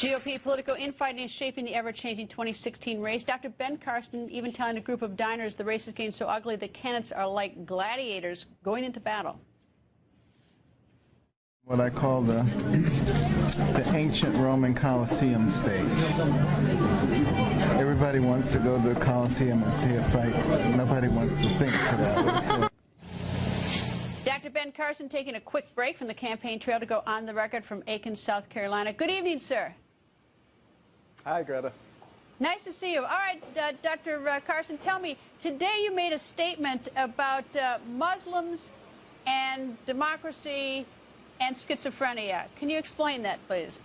GOP political infighting is shaping the ever-changing 2016 race. Dr. Ben Carson even telling a group of diners the race is getting so ugly that candidates are like gladiators going into battle. What I call the ancient Roman Colosseum stage. Everybody wants to go to the Colosseum and see a fight. Nobody wants to think about it. Dr. Ben Carson taking a quick break from the campaign trail to go on the record from Aiken, South Carolina. Good evening, sir. Hi, Greta. Nice to see you. All right, Dr. Carson, tell me, today you made a statement about Muslims and democracy and schizophrenia. Can you explain that, please?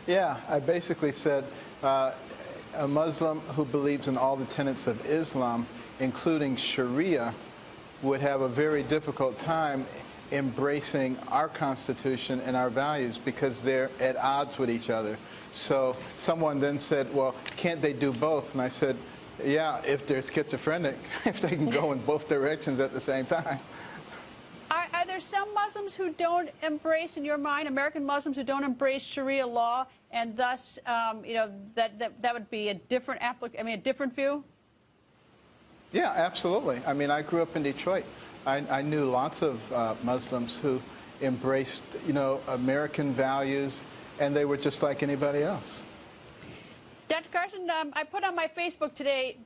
Yeah, I basically said a Muslim who believes in all the tenets of Islam, including Sharia, would have a very difficult time embracing our Constitution and our values because they're at odds with each other. So someone then said, well, can't they do both? And I said, yeah, if they're schizophrenic, if they can go in both directions at the same time. Are there some Muslims who don't embrace, in your mind, American Muslims who don't embrace Sharia law, and thus, you know, that would be a different a different view? Yeah, absolutely. I mean, I grew up in Detroit. I knew lots of Muslims who embraced, you know, American values, and they were just like anybody else. Dr. Carson, I put on my Facebook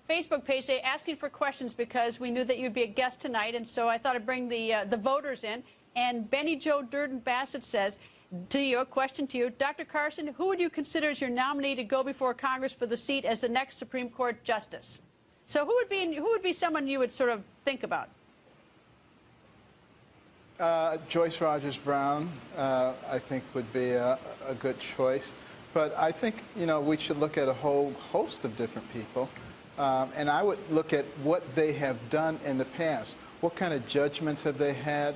page today asking for questions because we knew that you'd be a guest tonight, and so I thought I'd bring the voters in. And Benny Joe Durden Bassett says, a question to you, Dr. Carson, who would you consider as your nominee to go before Congress for the seat as the next Supreme Court justice? So who would be someone you would sort of think about? Joyce Rogers Brown, I think, would be a good choice. But I think, you know, we should look at a whole host of different people. And I would look at what they have done in the past. What kind of judgments have they had?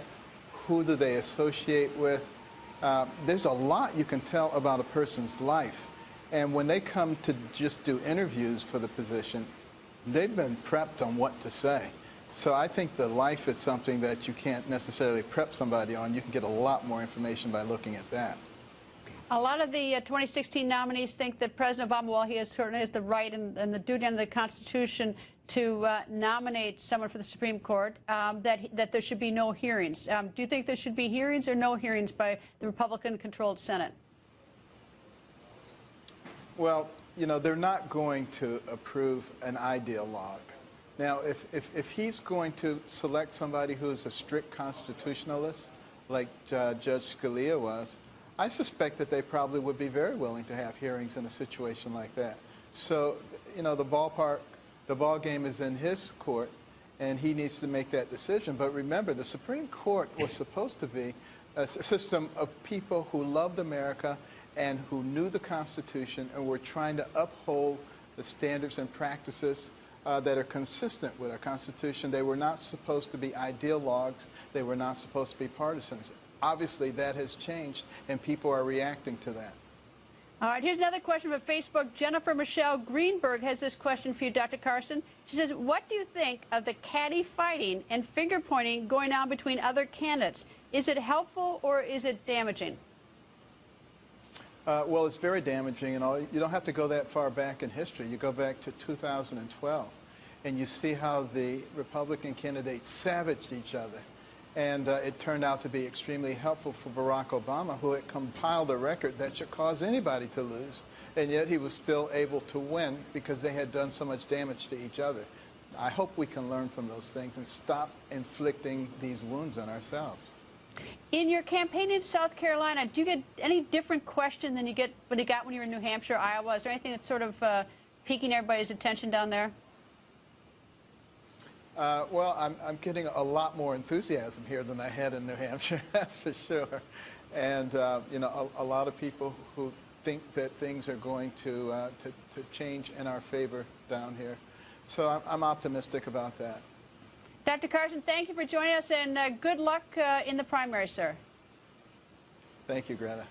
Who do they associate with? There's a lot you can tell about a person's life. And when they come to just do interviews for the position, they've been prepped on what to say. So I think the life is something that you can't necessarily prep somebody on. You can get a lot more information by looking at that. A lot of the 2016 nominees think that President Obama, while he certainly has the right and the duty under the Constitution to nominate someone for the Supreme Court, that there should be no hearings. Do you think there should be hearings or no hearings by the Republican-controlled Senate? Well, you know, they're not going to approve an ideologue. Now, if he's going to select somebody who is a strict constitutionalist, like Judge Scalia was, I suspect that they probably would be very willing to have hearings in a situation like that. So, you know, the ball game is in his court, and he needs to make that decision. But remember, the Supreme Court was supposed to be a system of people who loved America and who knew the Constitution and were trying to uphold the standards and practices that are consistent with our Constitution. They were not supposed to be ideologues. They were not supposed to be partisans. Obviously, that has changed, and people are reacting to that. All right, here's another question from Facebook. Jennifer Michelle Greenberg has this question for you, Dr. Carson. She says, what do you think of the catty fighting and finger-pointing going on between other candidates? Is it helpful or is it damaging? Well, it's very damaging, and you don't have to go that far back in history. You go back to 2012, and you see how the Republican candidates savaged each other. And it turned out to be extremely helpful for Barack Obama, who had compiled a record that should cause anybody to lose, and yet he was still able to win because they had done so much damage to each other. I hope we can learn from those things and stop inflicting these wounds on ourselves. In your campaign in South Carolina, do you get any different question than you got when you were in New Hampshire, Iowa? Is there anything that's sort of piquing everybody's attention down there? Well, I'm getting a lot more enthusiasm here than I had in New Hampshire, that's for sure. And, you know, a lot of people who think that things are going to change in our favor down here. So I'm optimistic about that. Dr. Carson, thank you for joining us, and good luck in the primary, sir. Thank you, Greta.